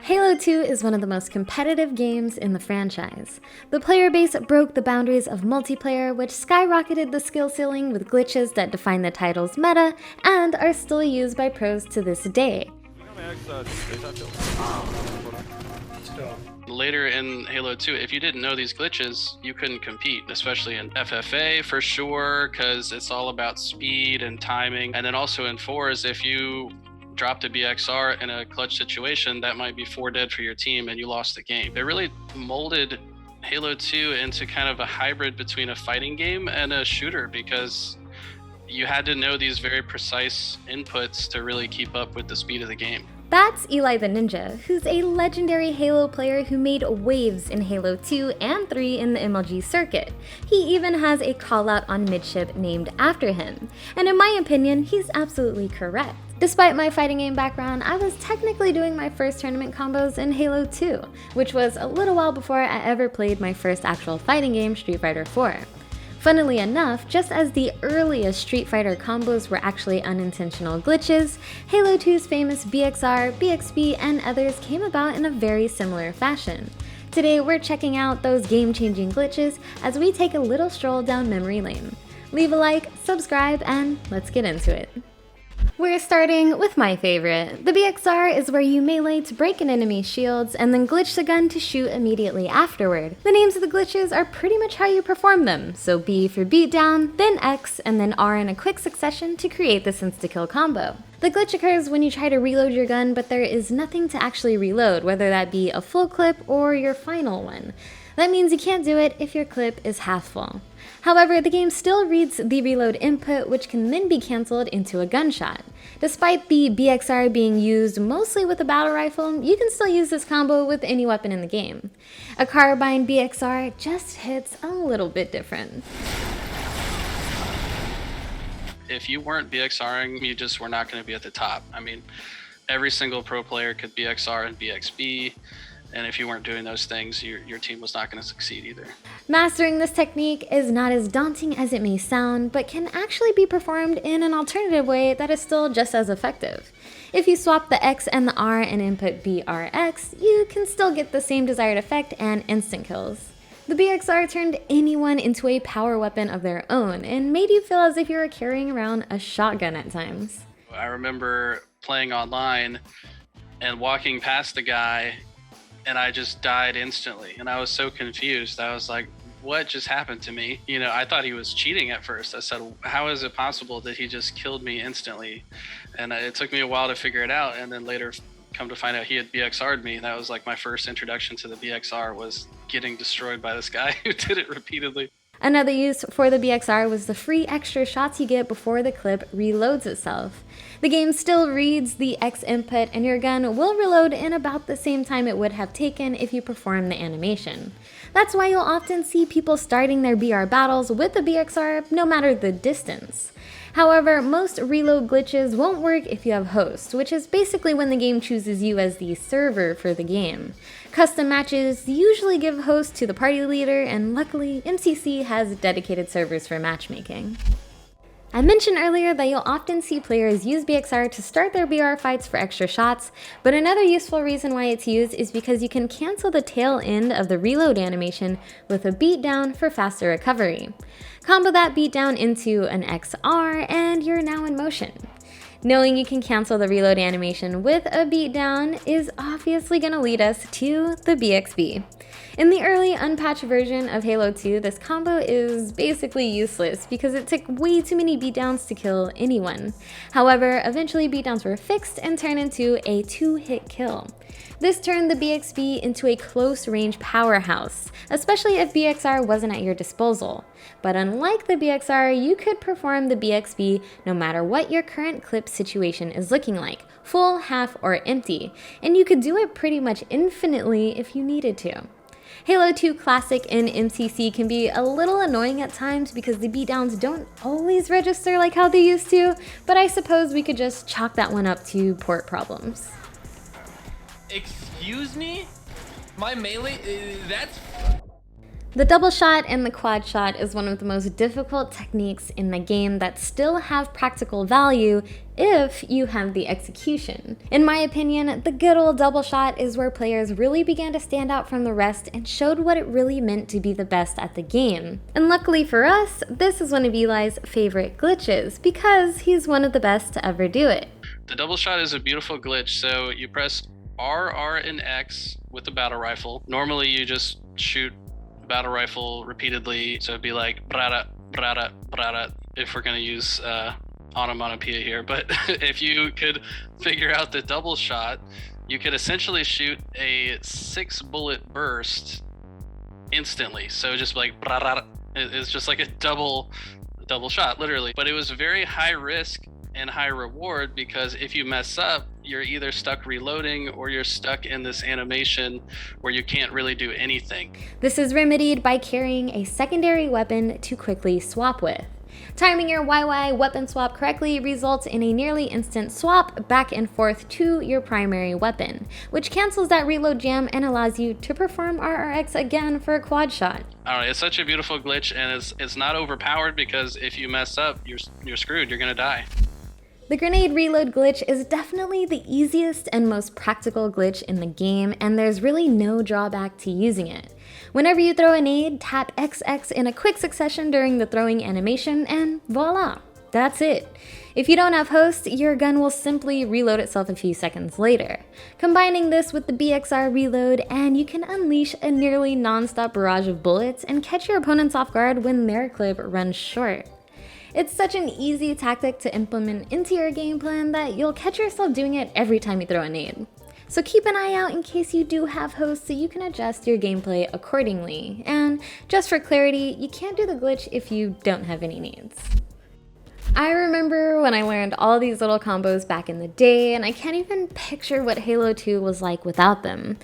Halo 2 is one of the most competitive games in the franchise. The player base broke the boundaries of multiplayer, which skyrocketed the skill ceiling with glitches that define the title's meta and are still used by pros to this day. Later in Halo 2, if you didn't know these glitches, you couldn't compete, especially in FFA for sure, because it's all about speed and timing. And then also in 4s, if you dropped a BXR in a clutch situation, that might be 4 dead for your team and you lost the game. It really molded Halo 2 into kind of a hybrid between a fighting game and a shooter, because you had to know these very precise inputs to really keep up with the speed of the game. That's Eli the Ninja, who's a legendary Halo player who made waves in Halo 2 and 3 in the MLG circuit. He even has a call-out on midship named after him, and in my opinion, he's absolutely correct. Despite my fighting game background, I was technically doing my first tournament combos in Halo 2, which was a little while before I ever played my first actual fighting game, Street Fighter 4. Funnily enough, just as the earliest Street Fighter combos were actually unintentional glitches, Halo 2's famous BXR, BXB, and others came about in a very similar fashion. Today we're checking out those game-changing glitches as we take a little stroll down memory lane. Leave a like, subscribe, and let's get into it. We're starting with my favorite. The BXR is where you melee to break an enemy's shields and then glitch the gun to shoot immediately afterward. The names of the glitches are pretty much how you perform them, so B for beatdown, then X, and then R in a quick succession to create this insta-kill combo. The glitch occurs when you try to reload your gun, but there is nothing to actually reload, whether that be a full clip or your final one. That means you can't do it if your clip is half full. However, the game still reads the reload input, which can then be cancelled into a gunshot. Despite the BXR being used mostly with a battle rifle, you can still use this combo with any weapon in the game. A carbine BXR just hits a little bit different. If you weren't BXRing, you just were not going to be at the top. I mean, every single pro player could BXR and BXB. And if you weren't doing those things, your team was not going to succeed either. Mastering this technique is not as daunting as it may sound, but can actually be performed in an alternative way that is still just as effective. If you swap the X and the R and input BRX, you can still get the same desired effect and instant kills. The BXR turned anyone into a power weapon of their own and made you feel as if you were carrying around a shotgun at times. I remember playing online and walking past the guy, and I just died instantly. And I was so confused. I was like, what just happened to me? You know, I thought he was cheating at first. I said, how is it possible that he just killed me instantly? And it took me a while to figure it out. And then later come to find out he had BXR'd me. That was like my first introduction to the BXR, was getting destroyed by this guy who did it repeatedly. Another use for the BXR was the free extra shots you get before the clip reloads itself. The game still reads the X input and your gun will reload in about the same time it would have taken if you performed the animation. That's why you'll often see people starting their BR battles with the BXR no matter the distance. However, most reload glitches won't work if you have host, which is basically when the game chooses you as the server for the game. Custom matches usually give host to the party leader, and luckily, MCC has dedicated servers for matchmaking. I mentioned earlier that you'll often see players use BXR to start their BR fights for extra shots, but another useful reason why it's used is because you can cancel the tail end of the reload animation with a beatdown for faster recovery. Combo that beatdown into an XR and you're now in motion. Knowing you can cancel the reload animation with a beatdown is obviously going to lead us to the BXB. In the early unpatched version of Halo 2, this combo is basically useless because it took way too many beatdowns to kill anyone. However, eventually beatdowns were fixed and turned into a 2-hit kill. This turned the BXB into a close-range powerhouse, especially if BXR wasn't at your disposal. But unlike the BXR, you could perform the BXB no matter what your current clip situation is looking like, full, half, or empty, and you could do it pretty much infinitely if you needed to. Halo 2 Classic and MCC can be a little annoying at times because the beatdowns don't always register like how they used to, but I suppose we could just chalk that one up to port problems. Excuse me? My melee? That's... The double shot and the quad shot is one of the most difficult techniques in the game that still have practical value if you have the execution. In my opinion, the good old double shot is where players really began to stand out from the rest and showed what it really meant to be the best at the game. And luckily for us, this is one of Eli's favorite glitches because he's one of the best to ever do it. The double shot is a beautiful glitch, so you press R, and X with the battle rifle. Normally you just shoot battle rifle repeatedly, so it'd be like brada brada brada if we're going to use onomatopoeia here. But if you could figure out the double shot, you could essentially shoot a 6-bullet burst instantly. So just like brada, it's just like a double shot literally. But it was very high risk and high reward, because if you mess up, you're either stuck reloading or you're stuck in this animation where you can't really do anything. This is remedied by carrying a secondary weapon to quickly swap with. Timing your YY weapon swap correctly results in a nearly instant swap back and forth to your primary weapon, which cancels that reload jam and allows you to perform RRX again for a quad shot. Alright, it's such a beautiful glitch, and it's not overpowered, because if you mess up, you're screwed, you're gonna die. The grenade reload glitch is definitely the easiest and most practical glitch in the game, and there's really no drawback to using it. Whenever you throw a nade, tap XX in a quick succession during the throwing animation, and voila, that's it. If you don't have host, your gun will simply reload itself a few seconds later. Combining this with the BXR reload, and you can unleash a nearly non-stop barrage of bullets and catch your opponents off guard when their clip runs short. It's such an easy tactic to implement into your game plan that you'll catch yourself doing it every time you throw a nade. So keep an eye out in case you do have hosts so you can adjust your gameplay accordingly. And just for clarity, you can't do the glitch if you don't have any nades. I remember when I learned all these little combos back in the day, and I can't even picture what Halo 2 was like without them.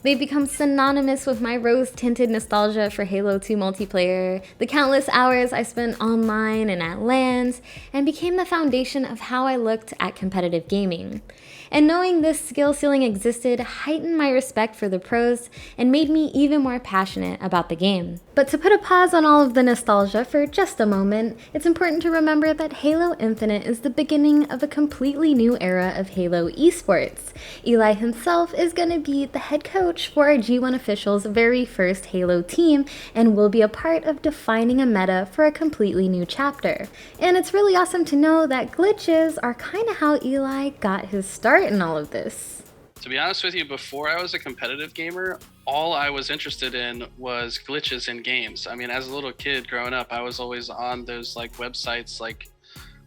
They've become synonymous with my rose-tinted nostalgia for Halo 2 multiplayer, the countless hours I spent online and at LANs, and became the foundation of how I looked at competitive gaming. And knowing this skill ceiling existed heightened my respect for the pros and made me even more passionate about the game. But to put a pause on all of the nostalgia for just a moment, it's important to remember that Halo Infinite is the beginning of a completely new era of Halo esports. Eli himself is going to be the head coach for our G1 officials' very first Halo team and will be a part of defining a meta for a completely new chapter. And it's really awesome to know that glitches are kind of how Eli got his start in all of this. To be honest with you, before I was a competitive gamer, all I was interested in was glitches in games. I mean, as a little kid growing up, I was always on those like websites like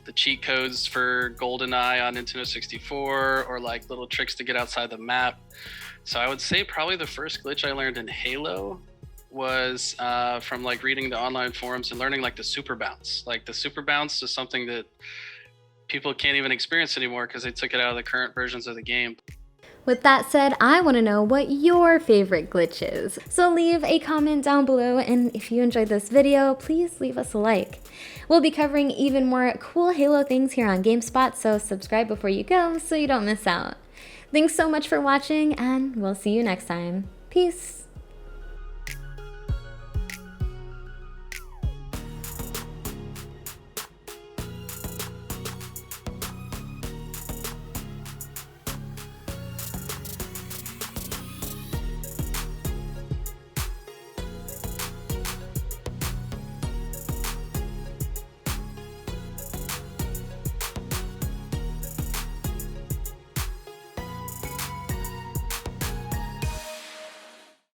the cheat codes for GoldenEye on Nintendo 64, or like little tricks to get outside the map. So I would say probably the first glitch I learned in Halo was from like reading the online forums and learning like the super bounce. Like the super bounce is something that people can't even experience anymore because they took it out of the current versions of the game. With that said, I want to know what your favorite glitch is. So leave a comment down below, and if you enjoyed this video, please leave us a like. We'll be covering even more cool Halo things here on GameSpot, so subscribe before you go so you don't miss out. Thanks so much for watching, and we'll see you next time. Peace!